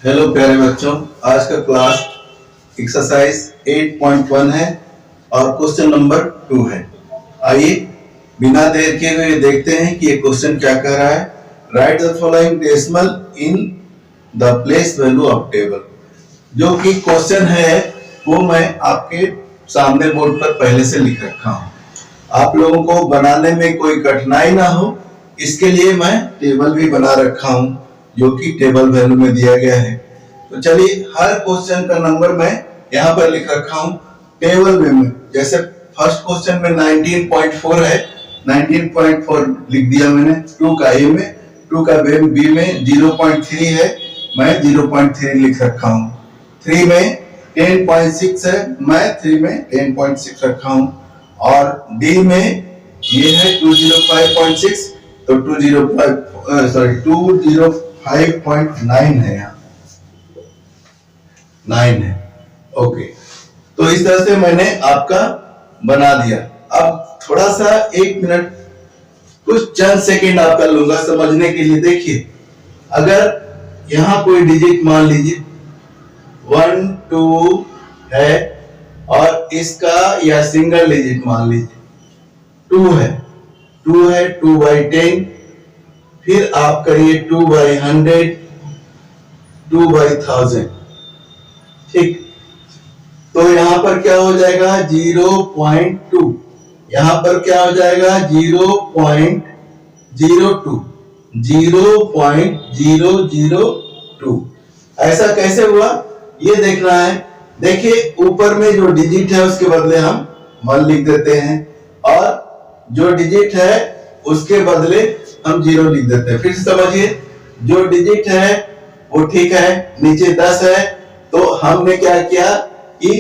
Hello प्यारे बच्चों, आज का क्लास एक्सरसाइज 8.1 है और क्वेश्चन नंबर 2 है। आइए बिना देर के हुए देखते हैं कि ये क्वेश्चन क्या कह रहा है। Right the following decimal in the place value of table. जो कि क्वेश्चन है वो मैं आपके सामने बोर्ड पर पहले से लिख रखा हूँ। आप लोगों को बनाने में कोई कठिनाई ना हो इसके लिए मैं टेबल भी बना रखा हूँ जो कि टेबल वैल्यू में दिया गया है। तो चलिए हर क्वेश्चन का नंबर मैं यहाँ पर लिख रखा हूँ टेबल में। जैसे फर्स्ट क्वेश्चन में 19.4 है, 19.4 लिख दिया मैंने। 2 का ए में, 2 का बी में 0.3 है, मैं 0.3 लिख रखा हूँ। 3 में 10.6 है, मैं 3 में 10.6 रखा हूँ। और डी में ये है 205.6, तो 205.9 है, यहाँ 9 है। ओके, तो इस तरह से मैंने आपका बना दिया। अब थोड़ा सा 1 मिनट कुछ चंद सेकंड आपका लूंगा समझने के लिए। देखिए, अगर यहाँ कोई डिजिट मान लीजिए 1 2 है और इसका या सिंगल डिजिट मान लीजिए 2 है, 2/10, फिर आप करिए 2/100, 2/1000। ठीक, तो यहां पर क्या हो जाएगा 0.2, यहां पर क्या हो जाएगा 0.02, 0.002। ऐसा कैसे हुआ ये देखना है। देखिए ऊपर में जो डिजिट है उसके बदले हम 1 लिख देते हैं और जो डिजिट है उसके बदले हम 0 लिख देते हैं। फिर से समझिए, जो डिजिट है वो ठीक है, नीचे 10 है तो हमने क्या किया कि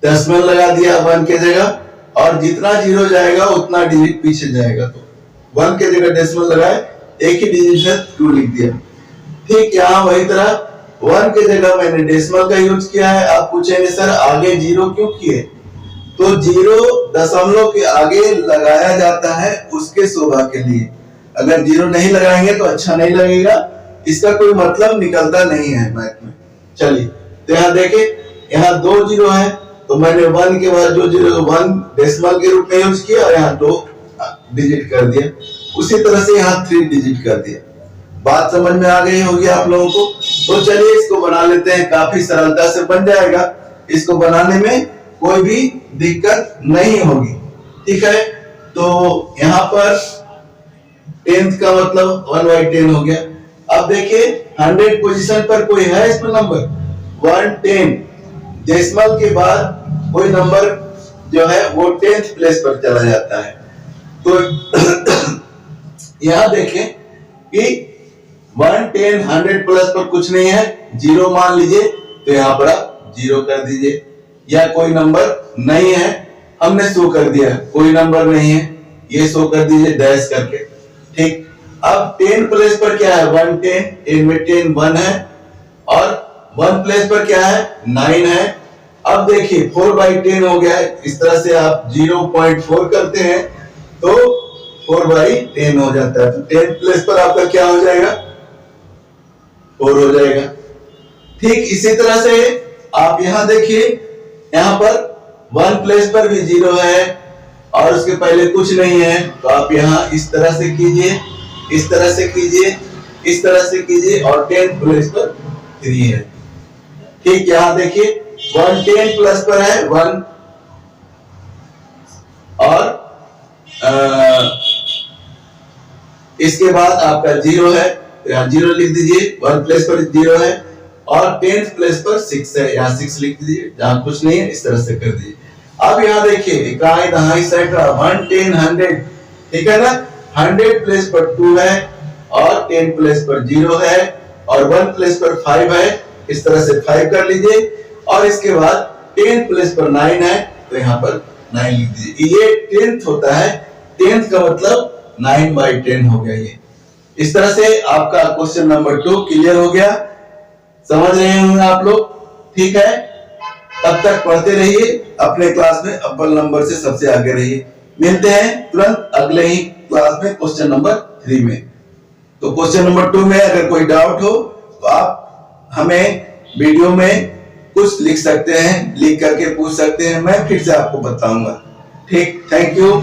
दशमलव लगा दिया 1 के जगह, और जितना 0 जाएगा उतना डिजिट पीछे जाएगा। तो 1 के जगह डेसिमल लगाए, एक ही डिजिट है 2 लिख दिया। ठीक, यहाँ वही तरह 1 के जगह मैंने डेसिमल का यूज किया है। आप पूछेंगे सर आगे 0 क्यों किए? तो 0 दशमलव के आगे लगाया जाता है उसके शोभा के लिए। अगर 0 नहीं लगाएंगे तो अच्छा नहीं लगेगा, इसका कोई मतलब निकलता नहीं है मैथ में। चलिए, तो यहाँ देखे, यहाँ 2 0 है तो मैंने 1 के बाद जो 0 1 डेसिमल के रूप में यूज किया और यहाँ 2 डिजिट कर दिया। उसी तरह से यहाँ 3 डिजिट कर दिया। बात समझ में आ गई होगी आप लोगों को। तो चलिए इसको बना लेते हैं, काफी सरलता से बन जाएगा। इसको बनाने में कोई भी दिक्कत नहीं होगी। ठीक है, तो यहाँ पर 10th का मतलब 1/10 हो गया। अब देखिए 100 पोजीशन पर कोई है इसमें नंबर 110, डेसिमल के बाद कोई नंबर जो है वो 10th प्लेस पर चला जाता है। तो यहाँ देखें कि 110 100 प्लस पर कुछ नहीं है, 0 मान लीजिए, तो यहाँ पर आप 0 कर दीजिए। या कोई नंबर नहीं है, हमने शो कर दिया, कोई नंबर नहीं है, ये शो कर दीजिए डैश करके। ठीक, अब 10 प्लेस पर क्या है 110, 10 में 10 1 है और 1 प्लेस पर क्या है 9 है। अब देखिए 4/10 हो गया है। इस तरह से आप 0.4 करते हैं तो 4/10 हो जाता है। तो 10 प्लेस पर आपका क्या हो जाएगा 4 हो जाएगा। ठीक इसी तरह से आप यहां देखिए, यहां पर 1 प्लेस पर भी 0 है और उसके पहले कुछ नहीं है, तो आप यहां इस तरह से कीजिए, इस तरह से कीजिए, इस तरह से कीजिए और 10 प्लेस पर 3 है। ठीक, यहां देखिए 110 प्लस पर है 1 और इसके बाद आपका 0 है, तो यहाँ 0 लिख दीजिए। 1 प्लेस पर 0 है और 10th प्लेस पर 6 है, यहाँ 6 लिख दीजिए। जहां कुछ नहीं है इस तरह से कर दीजिए। अब यहाँ देखिए इकाई दहाई सैकड़ा 110 100, ठीक है ना। 100 प्लेस पर 2 है और 10 प्लेस पर 0 है और 1 प्लेस पर 5 है, इस तरह से 5 कर लीजिए। और इसके बाद 10 प्लेस पर 9 है, तो यहाँ पर 9 लिख दीजिए। ये 10th होता है, 10th का मतलब 9/10 हो गया। ये इस तरह से आपका क्वेश्चन नंबर 2 क्लियर हो गया। समझ रहे होंगे आप लोग, ठीक है। तब तक पढ़ते रहिए, अपने क्लास में अव्वल नंबर से सबसे आगे रहिए। मिलते हैं तुरंत अगले ही क्लास में क्वेश्चन नंबर 3 में। तो क्वेश्चन नंबर 2 में अगर कोई डाउट हो तो आप हमें वीडियो में कुछ लिख सकते हैं, लिख करके पूछ सकते हैं, मैं फिर से आपको बताऊंगा। ठीक, थैंक यू।